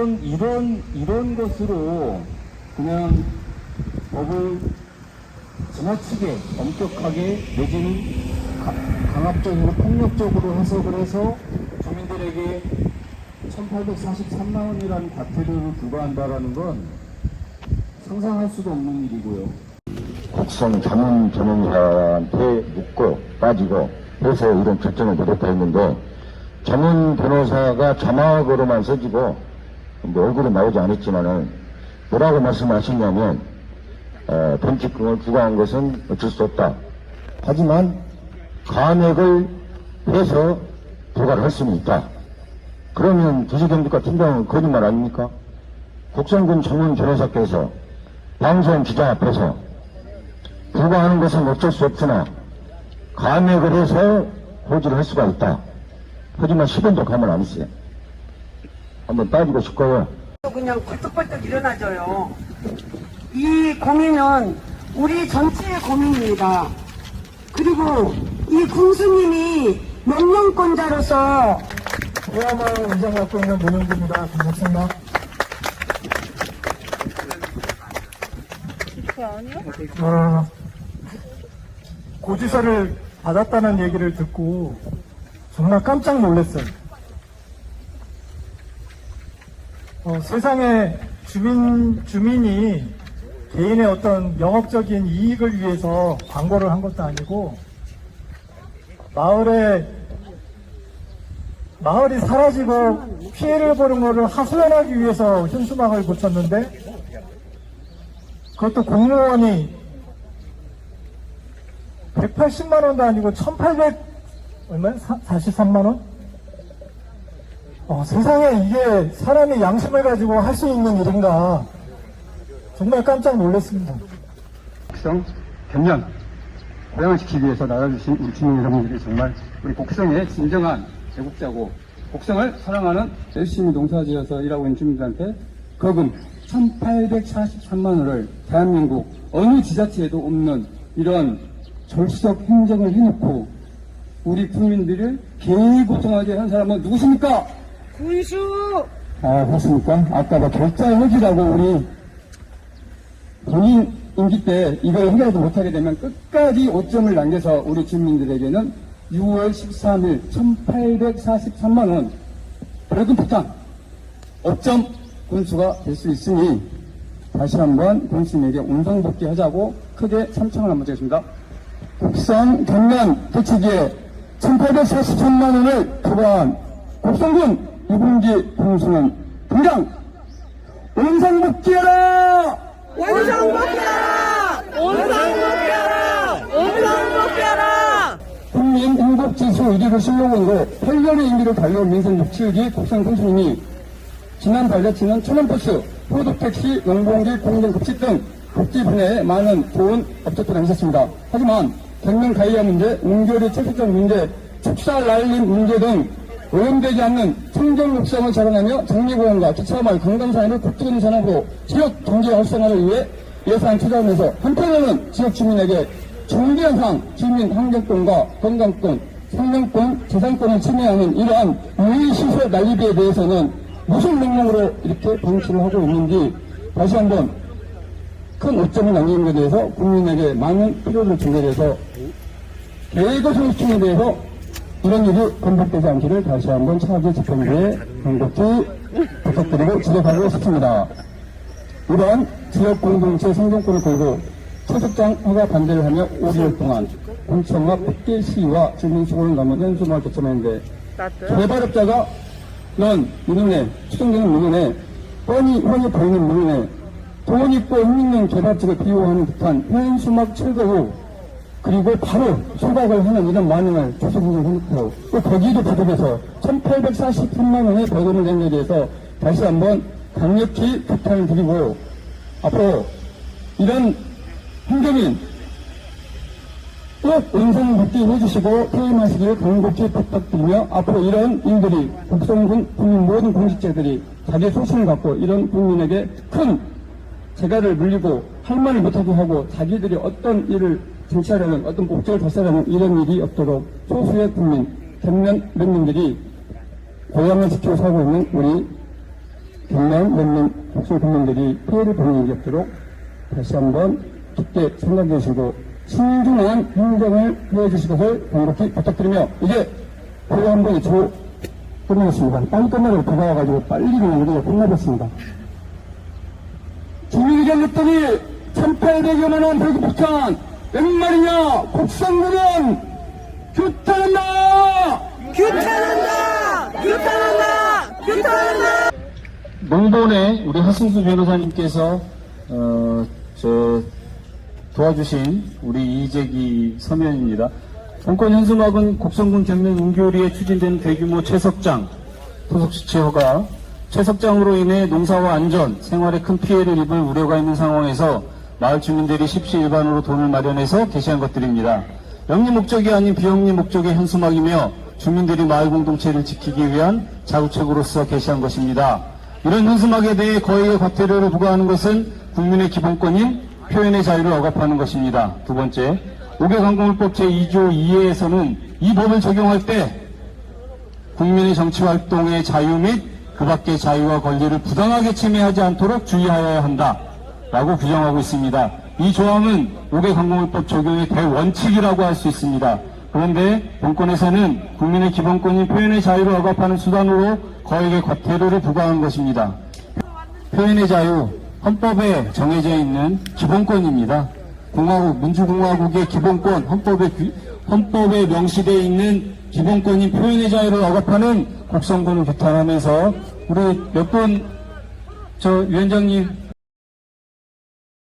이런 것으로 그냥 법을 지나치게 엄격하게 내지는 강압적이고 폭력적으로 해석을 해서 주민들에게 1843만 원이라는 과태료를 부과한다라는 건 상상할 수도 없는 일이고요. 국성 자문 변호사한테 묻고 따지고 해서 이런 결정을 내렸다 했는데, 자문 변호사가 자막으로만 써지고 얼굴은 나오지 않았지만은 뭐라고 말씀하셨냐면, 변칙금을 부과한 것은 어쩔 수 없다. 하지만 감액을 해서 부과를 할 수는 있다. 그러면 도시경비과 팀장은 거짓말 아닙니까? 국성군 자문 변호사께서 방송 기자 앞에서 부과하는 것은 어쩔 수 없으나 감액을 해서 호지를 할 수가 있다. 하지만 10원도 가만 안 있어요. 한번 따지고 싶고요. 그냥 벌떡벌떡 일어나져요. 이 고민은 우리 전체의 고민입니다. 그리고 이 군수님이 명령권자로서 대화마을 의장 갖고 있는 노영구입니다. 반갑습니다. 고지서를 받았다는 얘기를 듣고 정말 깜짝 놀랐어요. 세상에 주민이 개인의 어떤 영업적인 이익을 위해서 광고를 한 것도 아니고 마을이 사라지고 피해를 보는 것을 하소연하기 위해서 현수막을 붙였는데, 그것도 공무원이 180만 원도 아니고 43만 원? 세상에 이게 사람이 양심을 가지고 할 수 있는 일인가, 정말 깜짝 놀랐습니다. 곡성 견년 고양을 지키기 위해서 나눠주신 우리 주민 여러분들이 정말 우리 곡성의 진정한 애국자고, 곡성을 사랑하는 열심히 농사지어서 일하고 있는 주민들한테 거금 1843만 원을 대한민국 어느 지자체에도 없는 이런 졸속 행정을 해놓고 우리 국민들을 개고통하게 한 사람은 누구십니까? 군수! 그렇습니까? 아까 결자해지라고 우리 본인 임기 때 이걸 해결하지 못하게 되면 끝까지 오점을 남겨서 우리 주민들에게는 6월 13일 1843만원 벌금 포탄 업점 군수가 될 수 있으니 다시 한번 군수님에게 운성복귀하자고 크게 참청을 한번 드리겠습니다. 곡성 경남 대치기에 1843만원을 부과한 곡성군 유분기 군수는 당장 운성복귀하라! 원상복귀하라! 원상복귀하라! 원상복귀하라! 국민 행복지수 1위를 실록으로 8년의 임기를 달려온 민선 67기 곡성 군수님이 지난 발자취는 천연버스, 포도택시, 용봉기, 공동급식 등 복지 분야에 많은 좋은 업적도 남으셨습니다. 하지만 경영 가이아 문제, 웅교리 채식적 문제, 축사 날림 문제 등 오염되지 않는 청정 육성을 자랑하며 장미공원과 기차마을 강담사업을 국토적인 산업으로 지역 경제 활성화를 위해 예산 투자하면서 한편으로는 지역 주민에게 정기현상 주민 환경권과 건강권, 생명권, 재산권을 침해하는 이러한 유의시설 난리비에 대해서는 무슨 명령으로 이렇게 방치를 하고 있는지 다시 한번 큰 오점을 남기는 것에 대해서 국민에게 많은 필요를 전달해서 계획의 소식에 대해서 이런 일이 반복되지 않기를 다시 한번 차기 집행부에 간곡히 부탁드리고 지적하고 싶습니다. 이번 지역 공동체 생존권을 걸고 채석장 허가 반대를 하며 5개월 동안 공청과 100개 시위와 주민 수고를 넘은 현수막을 개점했는데 개발업자가 넌 민원에 추정되는 민원에 뻔히 보이는 민원에 돈 있고 힘있는 개발직을 비호하는 듯한 현수막 철거 후 그리고 바로 소각을 하는 이런 만행을 조속으로 해놓고 또 거기도 부족해서 1843만 원의 벌금을 낸 것에 대해서 다시 한번 강력히 비판을 드리고 앞으로 이런 행정인 꼭 은성복귀 해주시고 퇴임하시기를 간곡히 부탁드리며 앞으로 이런 일들이 곡성군 국민 모든 공직자들이 자기 소신을 갖고 이런 국민에게 큰 재갈을 물리고 할 말을 못하게 하고 자기들이 어떤 일을 쟁취하려는 어떤 목적을 달성하는 이런 일이 없도록 소수의 국민, 갱년 몇 명들이 고향을 지키고 살고 있는 우리 빈면 몇몇 국소 국민들이 피해를 보는 일이 없도록 다시 한번 깊게 생각해 주시고 신중한 행정을 해 주실 것을 간곡히 부탁드리며 이제 거의 한번 이쪽으로 끝내겠습니다. 빨리 끝나고 다가와가지고 빨리 그냥 우리가 끝나겠습니다. 주민의견 냈더니 1,800여만 원 배급폭탄 웬 말이냐 국산군은 규탄한다! 규탄한다! 규탄한다! 규탄한다! 농본의 우리 하승수 변호사님께서 도와주신 우리 이재기 서면입니다. 본건 현수막은 곡성군 경면 은교리에 추진되는 대규모 채석장, 토속시체 허가, 채석장으로 인해 농사와 안전, 생활에 큰 피해를 입을 우려가 있는 상황에서 마을 주민들이 십시일반으로 돈을 마련해서 게시한 것들입니다. 영리 목적이 아닌 비영리 목적의 현수막이며 주민들이 마을 공동체를 지키기 위한 자구책으로서 게시한 것입니다. 이런 현수막에 대해 거액의 과태료를 부과하는 것은 국민의 기본권인 표현의 자유를 억압하는 것입니다. 두 번째, 5개관공물법 제2조 2회에서는 이 법을 적용할 때 국민의 정치활동의 자유 및 그 밖의 자유와 권리를 부당하게 침해하지 않도록 주의하여야 한다라고 규정하고 있습니다. 이 조항은 5개관공물법 적용의 대원칙이라고 할 수 있습니다. 그런데 본건에서는 국민의 기본권인 표현의 자유를 억압하는 수단으로 거액의 과태료를 부과한 것입니다. 표현의 자유, 헌법에 정해져 있는 기본권입니다. 민주공화국의 기본권, 헌법에 명시되어 있는 기본권인 표현의 자유를 억압하는 곡성군을 규탄하면서 우리 몇 분, 위원장님